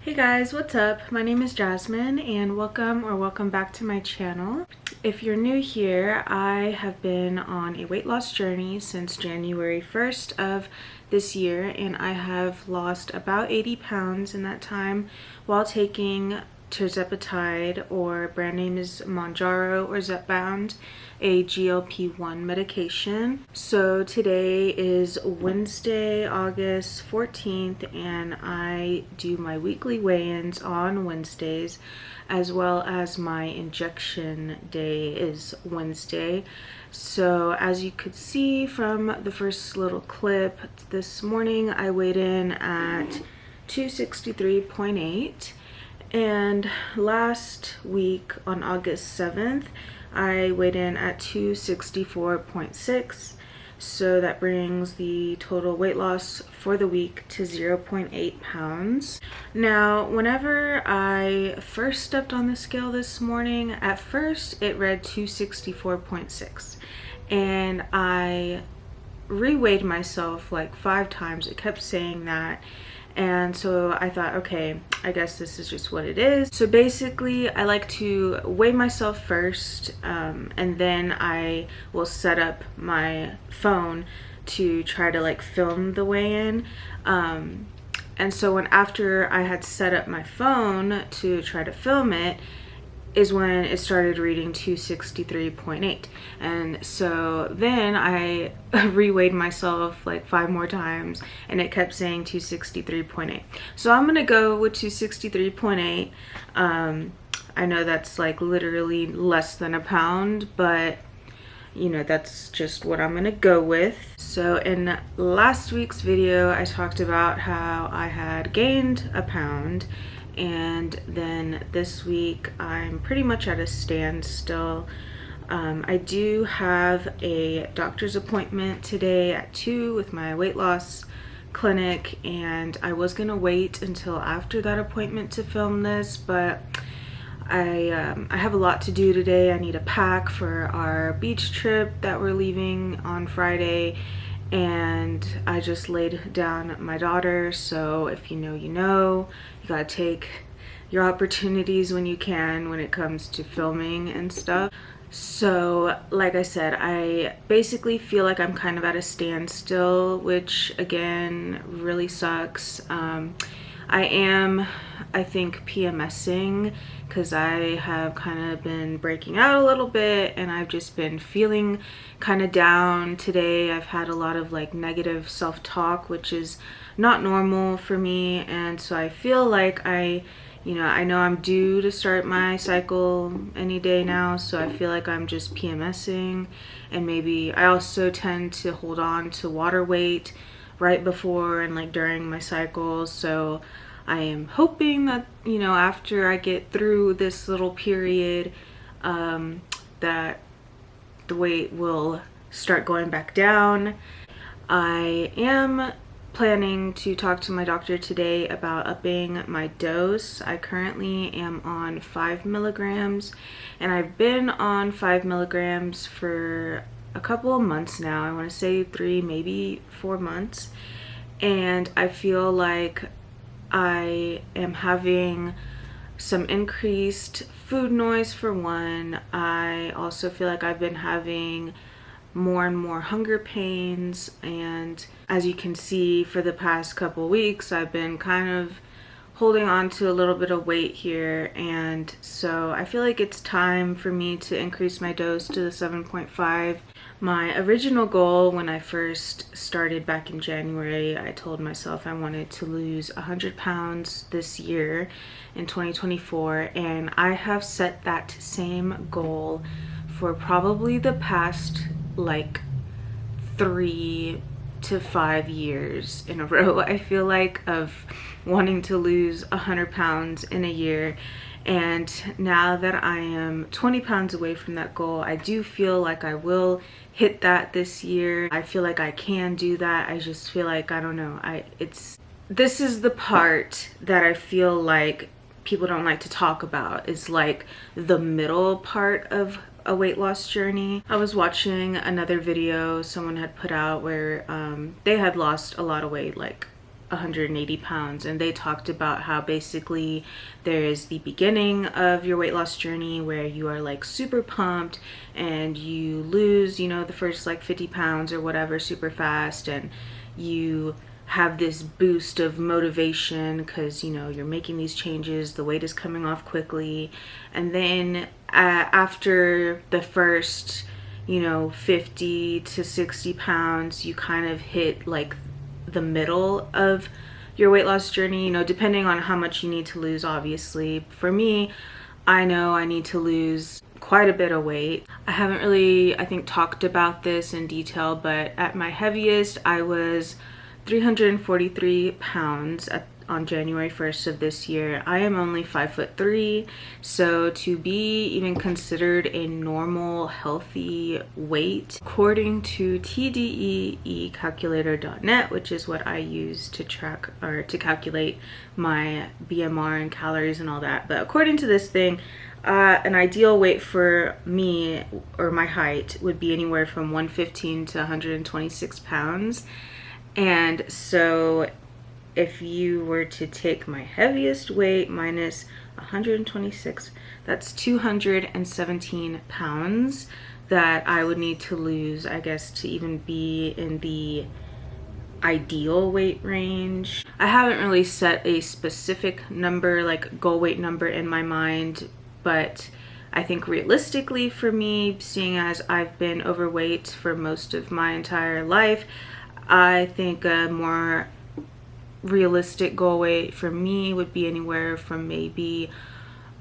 Hey guys, what's up? My name is Jasmine and welcome back to my channel. If you're new here, I have been on a weight loss journey since January 1st of this year, and I have lost about 80 pounds in that time while taking Tirzepatide, or brand name is Mounjaro or Zepbound, a GLP-1 medication. So today is Wednesday, August 14th, and I do my weekly weigh-ins on Wednesdays, as well as my injection day is Wednesday. So as you could see from the first little clip, this morning I weighed in at 263.8. And last week on August 7th, I weighed in at 264.6. So that brings the total weight loss for the week to 0.8 pounds. Now, whenever I first stepped on the scale this morning, at first it read 264.6. And I reweighed myself like 5 times. It kept saying that. And so I thought, okay, I guess this is just what it is. So basically, I like to weigh myself first, and then I will set up my phone to try to like film the weigh-in. And so after I had set up my phone to try to film it, is when it started reading 263.8. And so then I reweighed myself like 5 more times and it kept saying 263.8. So I'm gonna go with 263.8. I know that's like literally less than a pound, but you know, that's just what I'm gonna go with. So in last week's video, I talked about how I had gained a pound, and then this week I'm pretty much at a standstill. I do have a doctor's appointment today at 2 with my weight loss clinic, and I was gonna wait until after that appointment to film this, but I have a lot to do today. I need to pack for our beach trip that we're leaving on Friday, and I just laid down my daughter. So if you know, you know, you gotta take your opportunities when you can when it comes to filming and stuff. So like I said, I basically feel like I'm kind of at a standstill, which again really sucks. I am, I think, PMSing because I have kind of been breaking out a little bit, and I've just been feeling kind of down today. I've had a lot of like negative self-talk, which is not normal for me, and so I feel like I know I'm due to start my cycle any day now, so I feel like I'm just PMSing. And maybe I also tend to hold on to water weight right before and like during my cycles. So I am hoping that, you know, after I get through this little period, that the weight will start going back down. I am planning to talk to my doctor today about upping my dose. I currently am on 5 milligrams, and I've been on 5 milligrams for a couple of months now. I want to say 3, maybe 4 months, and I feel like I am having some increased food noise for one. I also feel like I've been having more and more hunger pains, and as you can see, for the past couple weeks I've been kind of holding on to a little bit of weight here, and so I feel like it's time for me to increase my dose to the 7.5. My original goal when I first started back in January, I told myself I wanted to lose 100 pounds this year in 2024, and I have set that same goal for probably the past like 3 to 5 years in a row, I feel like, of wanting to lose 100 pounds in a year. And now that I am 20 pounds away from that goal, I do feel like I will hit that this year. I feel like I can do that. I just feel like, I don't know, this is the part that I feel like people don't like to talk about, is like the middle part of a weight loss journey. I was watching another video someone had put out where they had lost a lot of weight, like 180 pounds, and they talked about how basically there is the beginning of your weight loss journey where you are like super pumped and you lose, you know, the first like 50 pounds or whatever super fast, and you have this boost of motivation because, you know, you're making these changes, the weight is coming off quickly, and then after the first, you know, 50 to 60 pounds, you kind of hit like the middle of your weight loss journey, you know, depending on how much you need to lose. Obviously for me, I know I need to lose quite a bit of weight. I haven't really, I think, talked about this in detail, but at my heaviest I was 343 pounds on January 1st of this year. I am only 5'3", so to be even considered a normal healthy weight, according to tdeecalculator.net, which is what I use to track or to calculate my BMR and calories and all that, but according to this thing, an ideal weight for me or my height would be anywhere from 115 to 126 pounds. And so if you were to take my heaviest weight minus 126, that's 217 pounds that I would need to lose, I guess, to even be in the ideal weight range. I haven't really set a specific number, like goal weight number in my mind, but I think realistically for me, seeing as I've been overweight for most of my entire life, I think a more realistic goal weight for me would be anywhere from maybe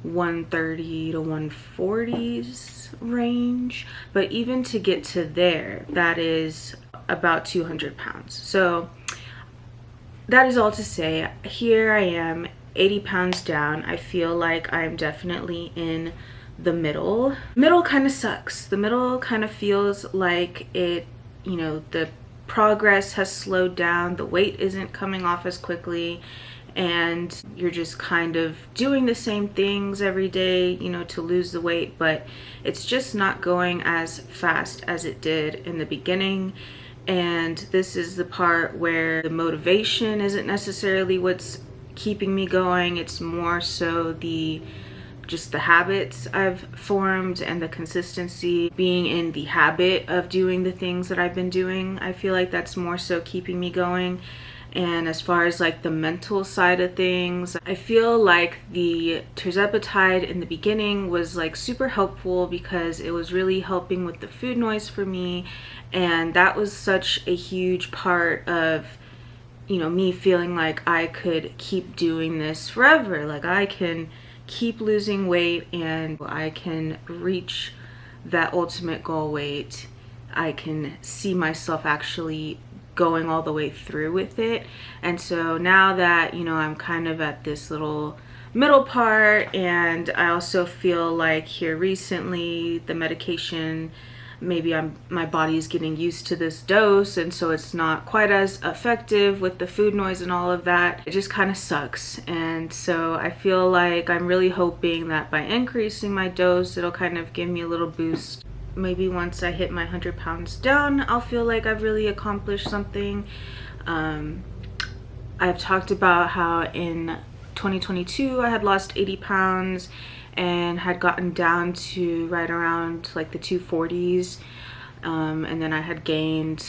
130 to 140s range. But even to get to there, that is about 200 pounds. So that is all to say, here I am, 80 pounds down. I feel like I'm definitely in the middle. Middle kind of sucks. The middle kind of feels like it, you know, the progress has slowed down, the weight isn't coming off as quickly, and you're just kind of doing the same things every day, you know, to lose the weight, but it's just not going as fast as it did in the beginning. And this is the part where the motivation isn't necessarily what's keeping me going. It's more so just the habits I've formed and the consistency, being in the habit of doing the things that I've been doing. I feel like that's more so keeping me going. And as far as like the mental side of things, I feel like the Tirzepatide in the beginning was like super helpful because it was really helping with the food noise for me. And that was such a huge part of, you know, me feeling like I could keep doing this forever. Like I can keep losing weight and I can reach that ultimate goal weight. I can see myself actually going all the way through with it. And so now that, you know, I'm kind of at this little middle part, and I also feel like here recently the medication, maybe my body is getting used to this dose, and so it's not quite as effective with the food noise and all of that. It just kind of sucks. And so I feel like I'm really hoping that by increasing my dose, it'll kind of give me a little boost. Maybe once I hit my 100 pounds down, I'll feel like I've really accomplished something. I've talked about how in 2022 I had lost 80 pounds and had gotten down to right around like the 240s, and then I had gained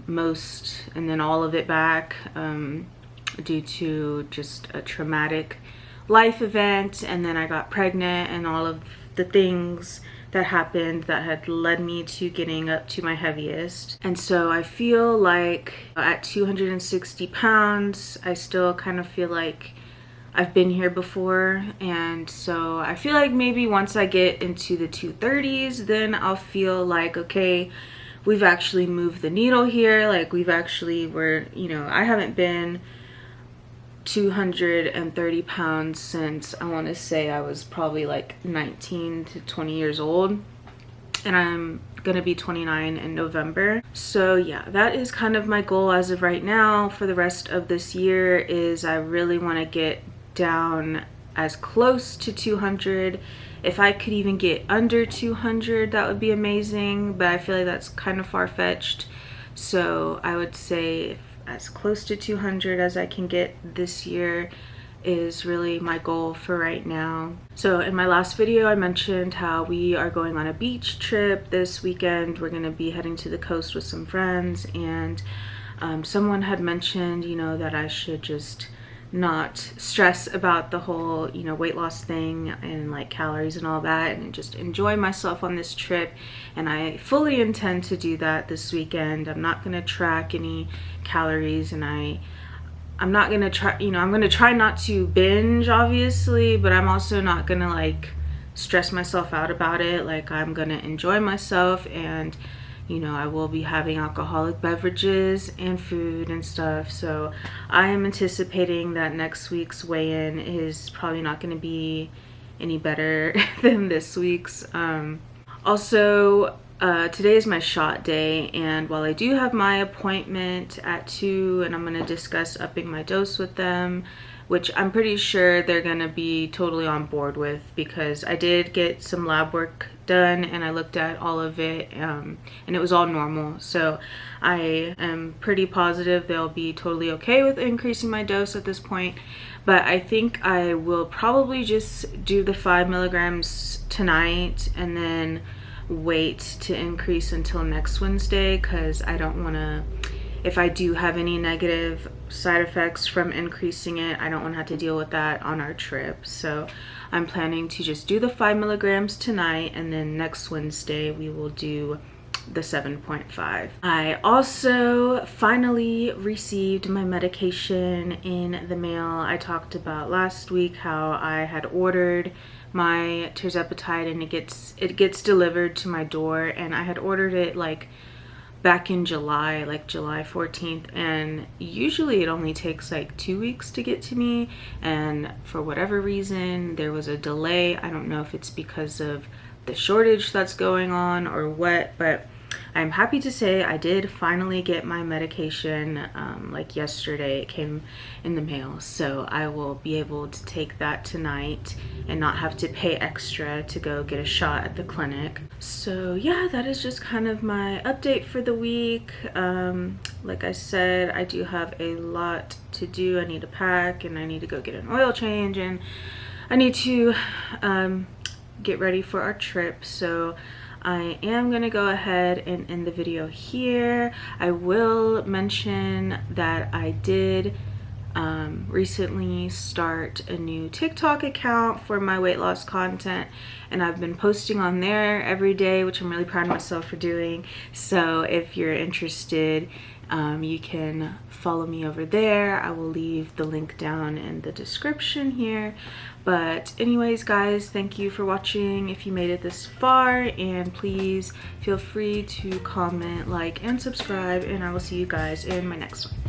most and then all of it back due to just a traumatic life event, and then I got pregnant and all of the things that happened that had led me to getting up to my heaviest. And so I feel like at 260 pounds I still kind of feel like I've been here before, and so I feel like maybe once I get into the 230s, then I'll feel like, okay, we've actually moved the needle here. Like you know, I haven't been 230 pounds since I want to say I was probably like 19 to 20 years old, and I'm gonna be 29 in November. So yeah, that is kind of my goal as of right now for the rest of this year. Is I really want to get down as close to 200. If I could even get under 200, that would be amazing, but I feel like that's kind of far-fetched. So I would say if as close to 200 as I can get this year is really my goal for right now. So in my last video, I mentioned how we are going on a beach trip this weekend. We're gonna be heading to the coast with some friends, and someone had mentioned, you know, that I should just not stress about the whole, you know, weight loss thing and like calories and all that, and just enjoy myself on this trip. And I fully intend to do that this weekend. I'm not gonna track any calories, and I'm not gonna try, you know, I'm gonna try not to binge, obviously, but I'm also not gonna like stress myself out about it. Like, I'm gonna enjoy myself, and you know, I will be having alcoholic beverages and food and stuff. So I am anticipating that next week's weigh-in is probably not going to be any better than this week's. Also, today is my shot day, and while I do have my appointment at 2 and I'm going to discuss upping my dose with them, which I'm pretty sure they're going to be totally on board with, because I did get some lab work done and I looked at all of it, and it was all normal. So I am pretty positive they'll be totally okay with increasing my dose at this point. But I think I will probably just do the 5 milligrams tonight and then wait to increase until next Wednesday, because I don't want to, if I do have any negative side effects from increasing it, I don't want to have to deal with that on our trip. So I'm planning to just do the 5 milligrams tonight, and then next Wednesday we will do the 7.5. I also finally received my medication in the mail. I talked about last week how I had ordered my Tirzepatide, and it gets delivered to my door, and I had ordered it like back in July, like July 14th, and usually it only takes like 2 weeks to get to me, and for whatever reason there was a delay. I don't know if it's because of the shortage that's going on or what, but I'm happy to say I did finally get my medication like yesterday. It came in the mail, so I will be able to take that tonight and not have to pay extra to go get a shot at the clinic. So yeah, that is just kind of my update for the week. Like I said, I do have a lot to do. I need to pack, and I need to go get an oil change, and I need to get ready for our trip. So I am going to go ahead and end the video here. I will mention that I did recently start a new TikTok account for my weight loss content, and I've been posting on there every day, which I'm really proud of myself for doing. So if you're interested, you can follow me over there. I will leave the link down in the description here. But anyways, guys, thank you for watching if you made it this far, and please feel free to comment, like, and subscribe, and I will see you guys in my next one.